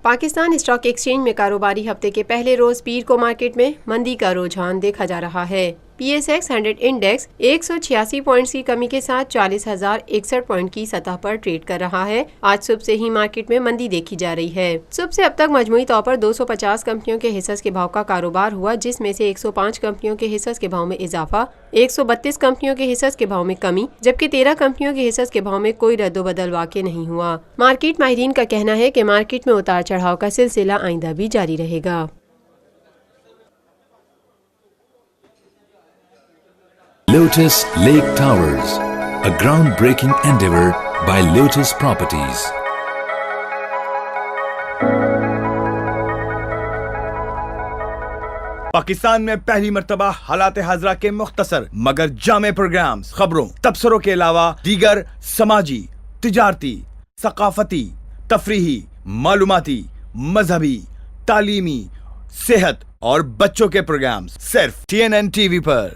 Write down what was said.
Pakistan stock exchange میں کاروباری ہفتے کے پہلے روز پیر کو مارکیٹ میں مندی کا رجحان دیکھا جا رہا ہے۔ P S x 100 index 186 points کی کمی کے ساتھ 40,061 پوائنٹ کی سطح پر ٹریڈ کر رہا ہے۔ آج صبح سے ہی مارکیٹ میں مندی دیکھی جا رہی ہے۔ صبح سے اب تک مجموعی طور پر 250 کمپنیوں کے حصص کے بھاؤ کا کاروبار ہوا، جس میں سے 105 کمپنیوں کے حصص کے بھاؤ میں اضافہ، 132 کمپنیوں کے حصص کے بھاؤ میں کمی، جبکہ 13 کمپنیوں کے حصص کے بھاؤ میں کوئی رد و بدل واقع نہیں ہوا۔ مارکیٹ ماہرین کا کہنا ہے کہ مارکیٹ میں اتار چڑھاؤ کا سلسلہ آئندہ بھی جاری رہے گا۔ Lotus Lake Towers, a groundbreaking endeavor by Lotus Properties. Pakistan میں پہلی مرتبہ حالات حاضرہ کے مختصر مگر جامع پروگرامز، خبروں، تبصروں کے علاوہ دیگر سماجی، تجارتی، ثقافتی، تفریحی، معلوماتی، مذہبی، تعلیمی، صحت اور بچوں کے پروگرامز صرف TNN TV پر۔